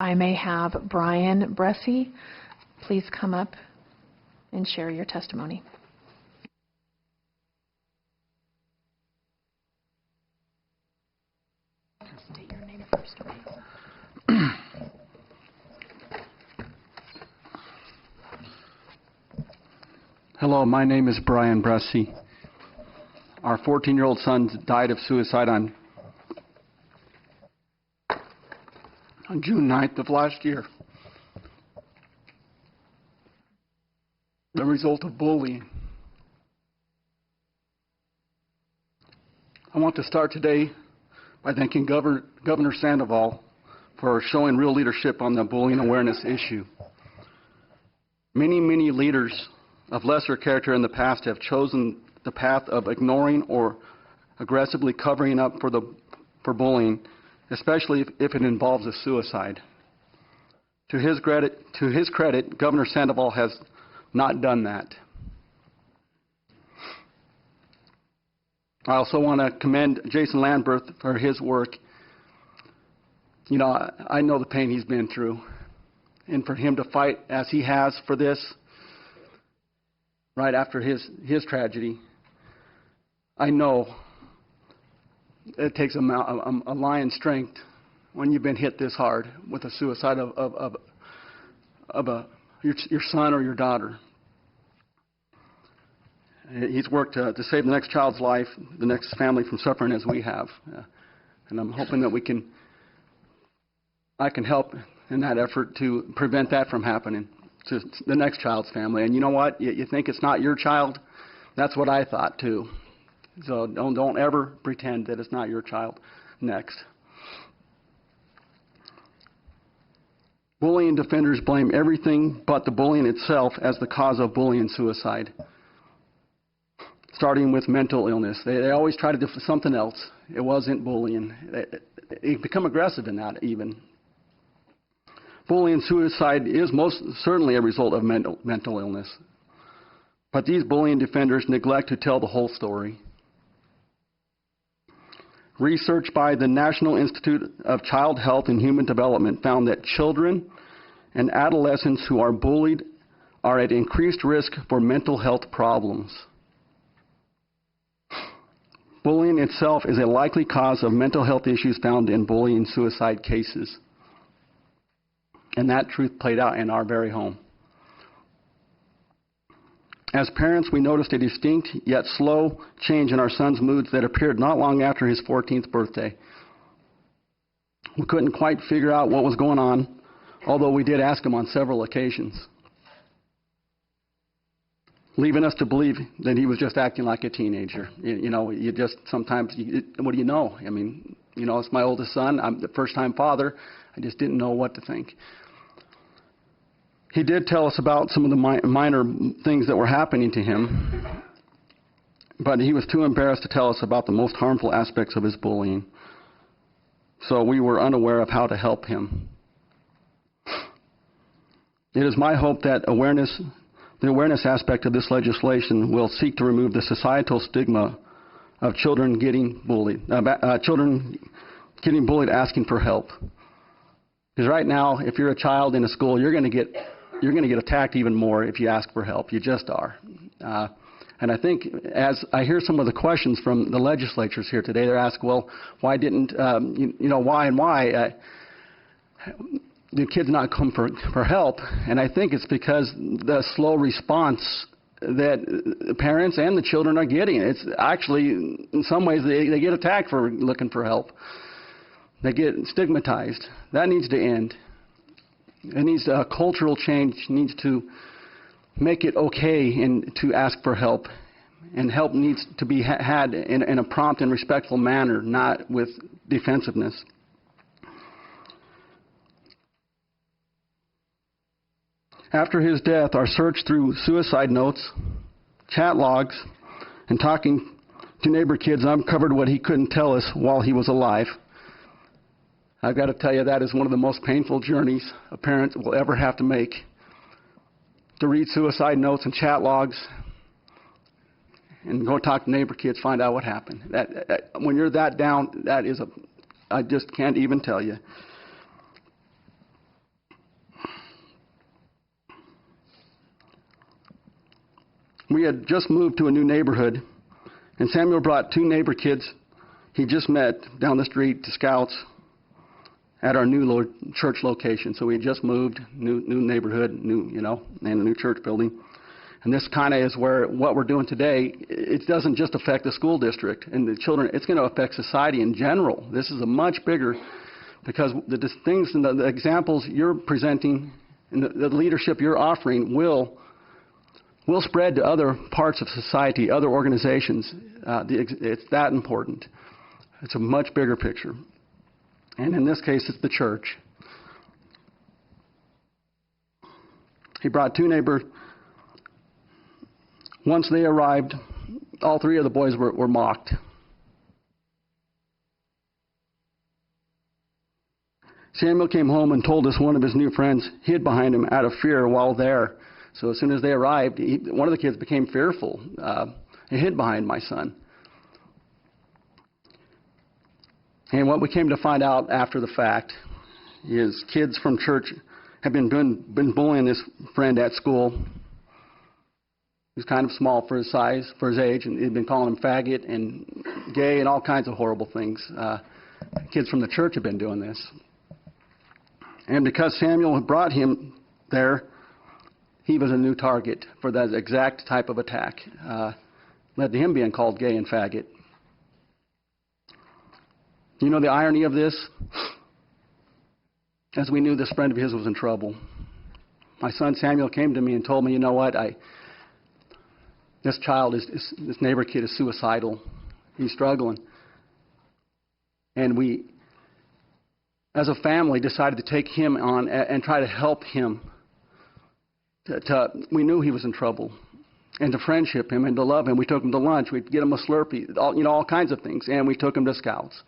I may have Brian Bresee. Please come up and share your testimony. State your name first, please. Hello, my name is Brian Bresee. Our 14-year-old son died of suicide on June 9th of last year. The result of bullying. I want to start today by thanking Governor Sandoval for showing real leadership on the bullying awareness issue. Many leaders of lesser character in the past have chosen the path of ignoring or aggressively covering up for bullying, especially if it involves a suicide. To his credit, Governor Sandoval has not done that. I also want to commend Jason Landberth for his work. You know, I know the pain he's been through, and for him to fight as he has for this right after his tragedy, I know it takes a lion's strength when you've been hit this hard with a suicide of your son or your daughter. He's worked to save the next child's life, the next family from suffering as we have. And I'm hoping that I can help in that effort to prevent that from happening to the next child's family. And you know what? You think it's not your child? That's what I thought too. So don't ever pretend that it's not your child next. Bullying defenders blame everything but the bullying itself as the cause of bullying and suicide, starting with mental illness. They always try to do something else. It wasn't bullying. They become aggressive in that even. Bullying and suicide is most certainly a result of mental illness. But these bullying defenders neglect to tell the whole story. Research by the National Institute of Child Health and Human Development found that children and adolescents who are bullied are at increased risk for mental health problems. Bullying itself is a likely cause of mental health issues found in bullying and suicide cases. And that truth played out in our very home. As parents, we noticed a distinct yet slow change in our son's moods that appeared not long after his 14th birthday. We couldn't quite figure out what was going on, although we did ask him on several occasions, leaving us to believe that he was just acting like a teenager. You know, you just sometimes, what do you know? I mean, you know, it's my oldest son. I'm the first-time father. I just didn't know what to think. He did tell us about some of the minor things that were happening to him, but he was too embarrassed to tell us about the most harmful aspects of his bullying. So we were unaware of how to help him. It is my hope that the awareness aspect of this legislation will seek to remove the societal stigma of children getting bullied, asking for help. Because right now, if you're a child in a school, you're going to get attacked even more if you ask for help. You just are. And I think as I hear some of the questions from the legislatures here today, they're asked, well, why didn't, why do kids not come for help? And I think it's because the slow response that the parents and the children are getting. It's actually, in some ways, they get attacked for looking for help. They get stigmatized. That needs to end. It needs a cultural change, needs to make it okay and to ask for help. And help needs to be had in a prompt and respectful manner, not with defensiveness. After his death, our search through suicide notes, chat logs, and talking to neighbor kids uncovered what he couldn't tell us while he was alive. I've got to tell you, that is one of the most painful journeys a parent will ever have to make. To read suicide notes and chat logs and go talk to neighbor kids, find out what happened. When you're that down, I just can't even tell you. We had just moved to a new neighborhood, and Samuel brought 2 neighbor kids he just met down the street to Scouts at our new church location. So we had just moved, new neighborhood, and a new church building. And this kind of is where what we're doing today, it doesn't just affect the school district and the children, it's going to affect society in general. This is a much bigger, because the things and the examples you're presenting and the leadership you're offering will spread to other parts of society, other organizations. It's that important. It's a much bigger picture. And in this case, it's the church. He brought 2 neighbors. Once they arrived, all 3 of the boys were mocked. Samuel came home and told us one of his new friends hid behind him out of fear while there. So as soon as they arrived, one of the kids became fearful. He hid behind my son. And what we came to find out after the fact is kids from church have been bullying this friend at school. He's kind of small for his size, for his age, and they've been calling him faggot and gay and all kinds of horrible things. Kids from the church have been doing this. And because Samuel had brought him there, he was a new target for that exact type of attack. Led to him being called gay and faggot. You know the irony of this? As we knew this friend of his was in trouble. My son Samuel came to me and told me, you know what, this neighbor kid is suicidal. He's struggling. And we, as a family, decided to take him on and try to help him. We knew he was in trouble. And to friendship him and to love him. We took him to lunch. We'd get him a Slurpee, all kinds of things. And we took him to Scouts.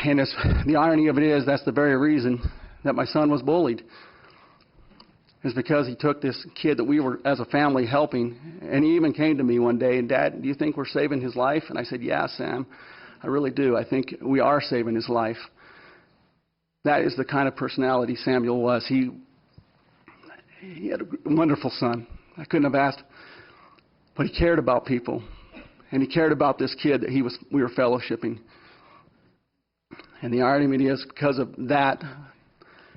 And the irony of it is, that's the very reason that my son was bullied. Is because he took this kid that we were, as a family, helping. And he even came to me one day, and Dad, do you think we're saving his life? And I said, yeah, Sam, I really do. I think we are saving his life. That is the kind of personality Samuel was. He had a wonderful son. I couldn't have asked. But he cared about people. And he cared about this kid that we were fellowshipping. And the irony of it is, because of that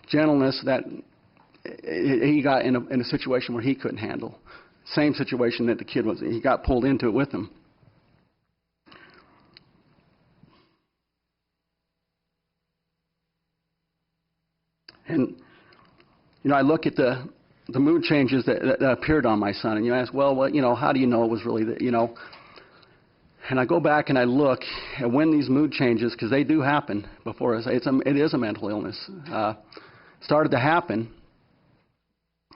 gentleness, that he got in a situation where he couldn't handle. Same situation that the kid was in. He got pulled into it with him. And, I look at the mood changes that appeared on my son, and you ask, well, how do you know it was really that, And I go back and I look at when these mood changes, because they do happen before us. It is a mental illness. Started to happen,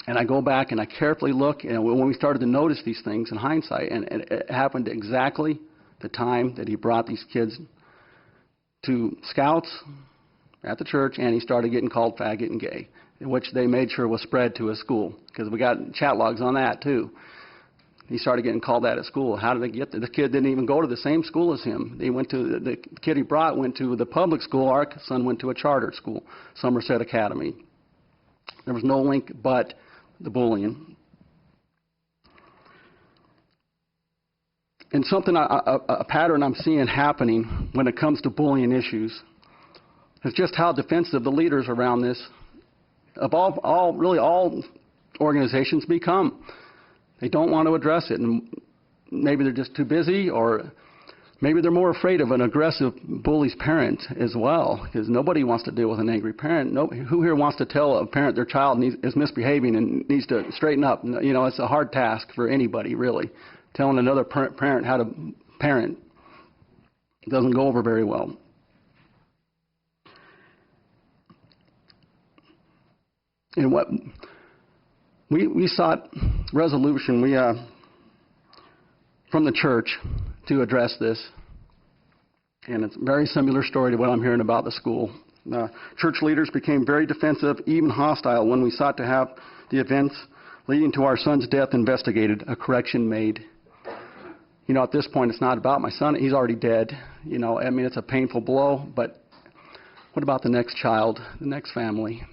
and I go back and I carefully look, and when we started to notice these things in hindsight, and it happened exactly the time that he brought these kids to Scouts at the church, and he started getting called faggot and gay, which they made sure was spread to his school, because we got chat logs on that too. He started getting called that at school. How did they get there? The kid didn't even go to the same school as him. The kid he brought went to the public school. Our son went to a charter school, Somerset Academy. There was no link but the bullying. And something, a pattern I'm seeing happening when it comes to bullying issues is just how defensive the leaders around this, of all organizations, become. They don't want to address it, and maybe they're just too busy, or maybe they're more afraid of an aggressive bully's parent as well, because nobody wants to deal with an angry parent. Who here wants to tell a parent their child is misbehaving and needs to straighten up? It's a hard task for anybody, really. Telling another parent how to parent doesn't go over very well. And what we sought resolution from the church to address this, and it's a very similar story to what I'm hearing about the school. Church leaders became very defensive, even hostile, when we sought to have the events leading to our son's death investigated, a correction made. At this point, it's not about my son. He's already dead. It's a painful blow, but what about the next child, the next family?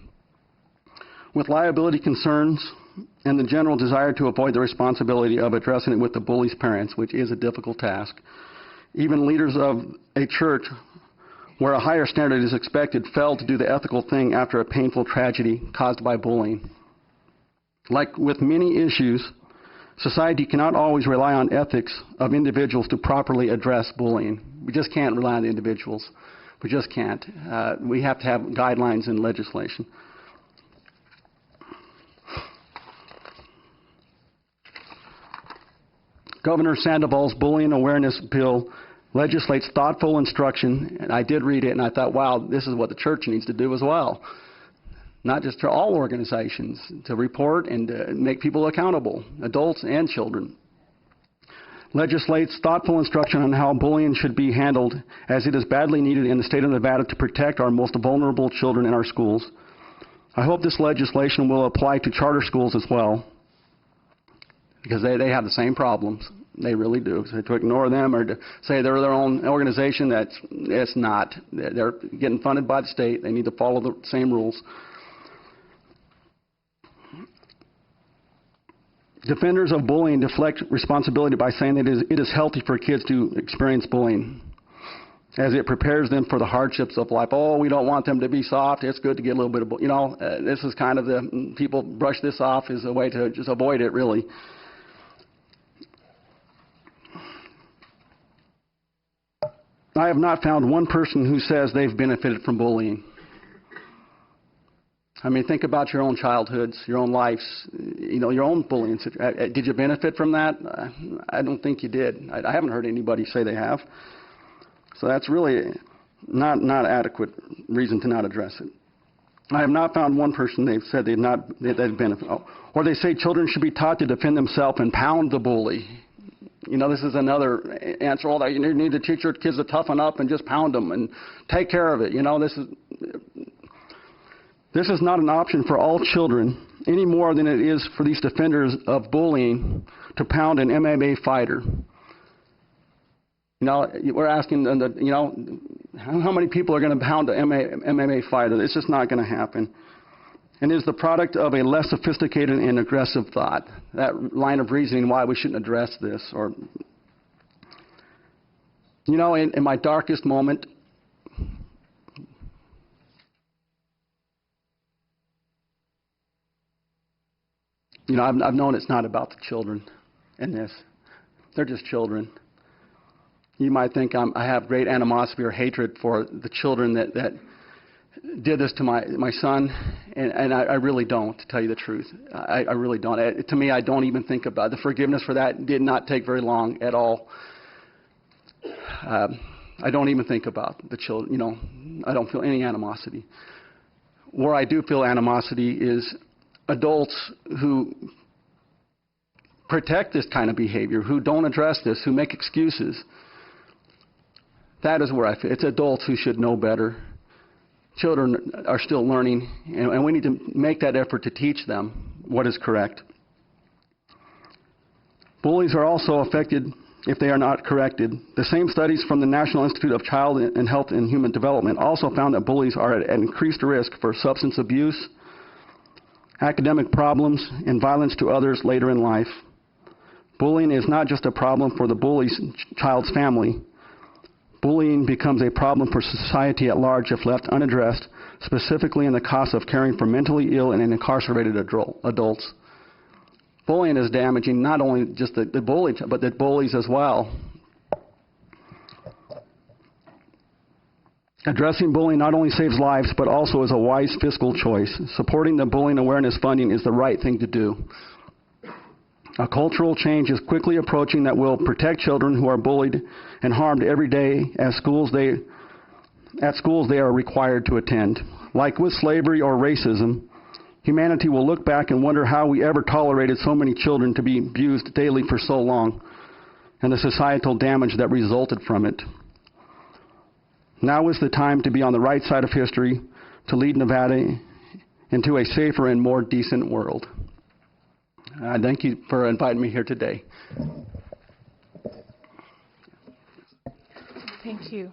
With liability concerns and the general desire to avoid the responsibility of addressing it with the bully's parents, which is a difficult task. Even leaders of a church where a higher standard is expected failed to do the ethical thing after a painful tragedy caused by bullying. Like with many issues, society cannot always rely on ethics of individuals to properly address bullying. We just can't rely on the individuals. We just can't. We have to have guidelines and legislation. Governor Sandoval's bullying awareness bill legislates thoughtful instruction, and I did read it and I thought, wow, this is what the church needs to do as well. Not just to all organizations, to report and to make people accountable, adults and children. Legislates thoughtful instruction on how bullying should be handled, as it is badly needed in the state of Nevada to protect our most vulnerable children in our schools. I hope this legislation will apply to charter schools as well, because they have the same problems. They really do. So to ignore them or to say they're their own organization, it's not. They're getting funded by the state. They need to follow the same rules. Defenders of bullying deflect responsibility by saying that it is healthy for kids to experience bullying, as it prepares them for the hardships of life. Oh, we don't want them to be soft. It's good to get a little bit of, this is kind of the, people brush this off as a way to just avoid it, really. I have not found one person who says they've benefited from bullying. I mean, think about your own childhoods, your own lives, your own bullying. Did you benefit from that? I don't think you did. I haven't heard anybody say they have. So that's really not adequate reason to not address it. I have not found one person they've said they've benefited. Or they say children should be taught to defend themselves and pound the bully. This is another answer. All that you need to teach your kids to toughen up and just pound them and take care of it. This is not an option for all children any more than it is for these defenders of bullying to pound an MMA fighter. We're asking, how many people are going to pound an MMA fighter? It's just not going to happen. And is the product of a less sophisticated and aggressive thought. That line of reasoning why we shouldn't address this. Or, in my darkest moment, I've known it's not about the children in this. They're just children. You might think I have great animosity or hatred for the children that did this to my son, and I really don't, to tell you the truth. I really don't. To me, I don't even think about it. The forgiveness for that did not take very long at all. I don't even think about the children. I don't feel any animosity. Where I do feel animosity is adults who protect this kind of behavior, who don't address this, who make excuses. That is where I feel. It's adults who should know better. Children are still learning, and we need to make that effort to teach them what is correct. Bullies are also affected if they are not corrected. The same studies from the National Institute of Child and Health and Human Development also found that bullies are at increased risk for substance abuse, academic problems, and violence to others later in life. Bullying is not just a problem for the bully's child's family. Bullying becomes a problem for society at large if left unaddressed, specifically in the cost of caring for mentally ill and incarcerated adults. Bullying is damaging not only just the bully, but the bullies as well. Addressing bullying not only saves lives, but also is a wise fiscal choice. Supporting the bullying awareness funding is the right thing to do. A cultural change is quickly approaching that will protect children who are bullied and harmed every day at schools they are required to attend. Like with slavery or racism, humanity will look back and wonder how we ever tolerated so many children to be abused daily for so long, and the societal damage that resulted from it. Now is the time to be on the right side of history, to lead Nevada into a safer and more decent world. I thank you for inviting me here today. Thank you.